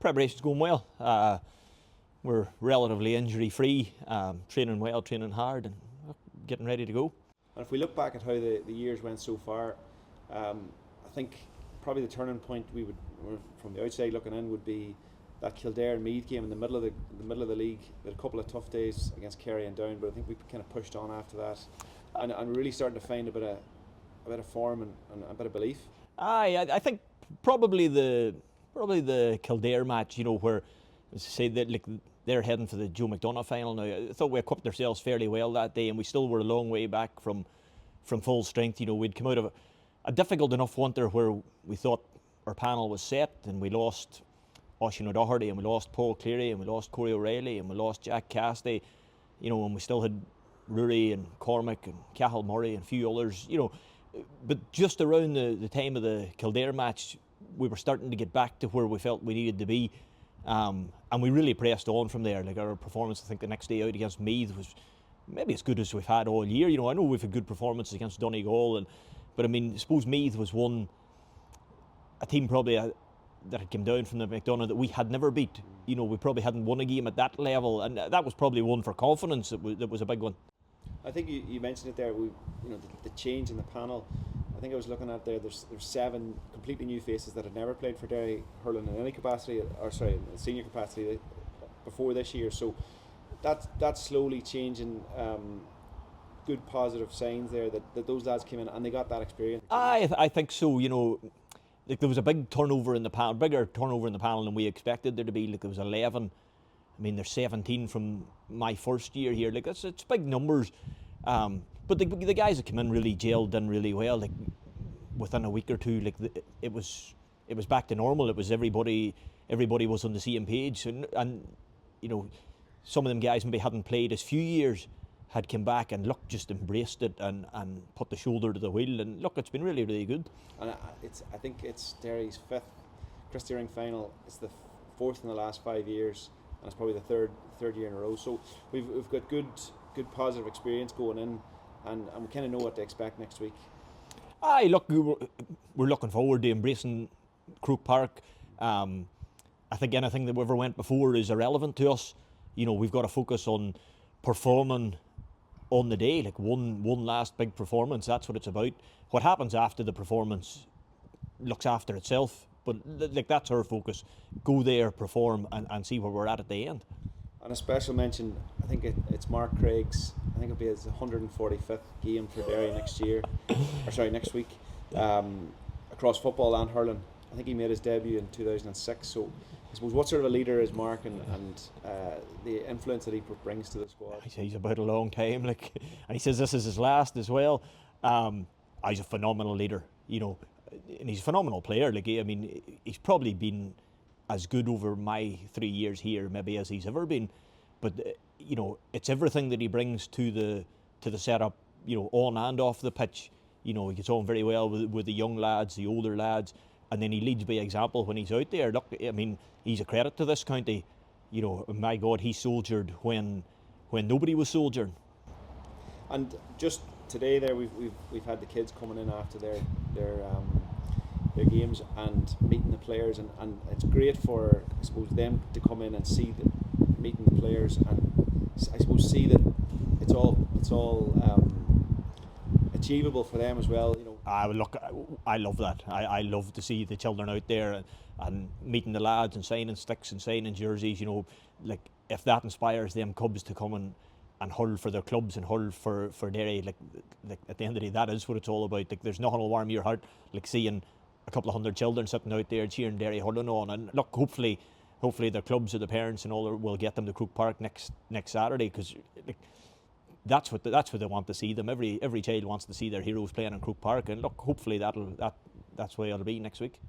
preparation's going well. We're relatively injury-free, training well, training hard, and getting ready to go. And if we look back at how the years went so far, I think probably the turning point from the outside looking in, would be that Kildare and Meath game in the middle of the league. We had a couple of tough days against Kerry and Down, but I think we kind of pushed on after that, and really starting to find a bit of form and a bit of belief. I think probably the Kildare match, where, as I say, that they're heading for the Joe McDonagh final now. I thought we equipped ourselves fairly well that day, and we still were a long way back from full strength. We'd come out of a difficult enough winter where we thought our panel was set, and we lost Oisin O'Doherty, and we lost Paul Cleary, and we lost Corey O'Reilly, and we lost Jack Cassidy, and we still had Rory and Cormac and Cathal Murray and a few others, But just around the time of the Kildare match, we were starting to get back to where we felt we needed to be. And we really pressed on from there. Our performance, I think, the next day out against Meath was maybe as good as we've had all year. I know we've had good performances against Donegal, but I suppose Meath was a team probably that had come down from the McDonagh that we had never beat. We probably hadn't won a game at that level, and that was probably one for confidence. That was a big one. I think you mentioned it there. The change in the panel. I think I was looking at there's 7 completely new faces that had never played for Derry Hurling in any capacity, senior capacity before this year. So that's slowly changing. Good positive signs there that those lads came in and they got that experience. I think so. There was a big turnover in the panel, bigger turnover in the panel than we expected there to be. There was 11. There's 17 from my first year here. It's big numbers. But the guys that came in really gelled in really well. Within a week or two, it was back to normal. It was everybody was on the same page, and some of them guys maybe hadn't played as few years had come back and just embraced it and put the shoulder to the wheel, and it's been really, really good. And I think it's Derry's 5th Christy Ring final. It's the 4th in the last 5 years, and it's probably the third year in a row. So we've got good positive experience going in, and we kind of know what to expect next week. We're looking forward to embracing Croke Park. I think anything that we ever went before is irrelevant to us. We've got to focus on performing on the day, one last big performance. That's what it's about. What happens after the performance looks after itself, but that's our focus. Go there, perform, and see where we're at the end. And a special mention, I think it's Mark Craig's, I think it'll be his 145th game for Derry next week, across football and hurling. I think he made his debut in 2006. So I suppose, what sort of a leader is Mark, and the influence that he brings to the squad? He's about a long time, and he says this is his last as well. He's a phenomenal leader, and he's a phenomenal player. He's probably been as good over my 3 years here maybe as he's ever been, but it's everything that he brings to the setup, on and off the pitch. He gets on very well with the young lads, the older lads, and then he leads by example when he's out there. He's a credit to this county. My God, he soldiered when nobody was soldiering. And just today there, we've had the kids coming in after their games and meeting the players, and it's great for, I suppose, them to come in and see meeting the players, and I suppose see that it's all achievable for them as well. I love that. I love to see the children out there and meeting the lads and signing sticks and signing jerseys. If that inspires them Cubs to come and hurl for their clubs and hurl for Derry, at the end of the day, that is what it's all about. There's nothing will warm your heart like seeing a couple of hundred children sitting out there cheering Derry hurling on. And hopefully their clubs or the parents and all will get them to Croke Park next Saturday, because that's what they want to see them. Every child wants to see their heroes playing in Croke Park, and hopefully that's where it'll be next week.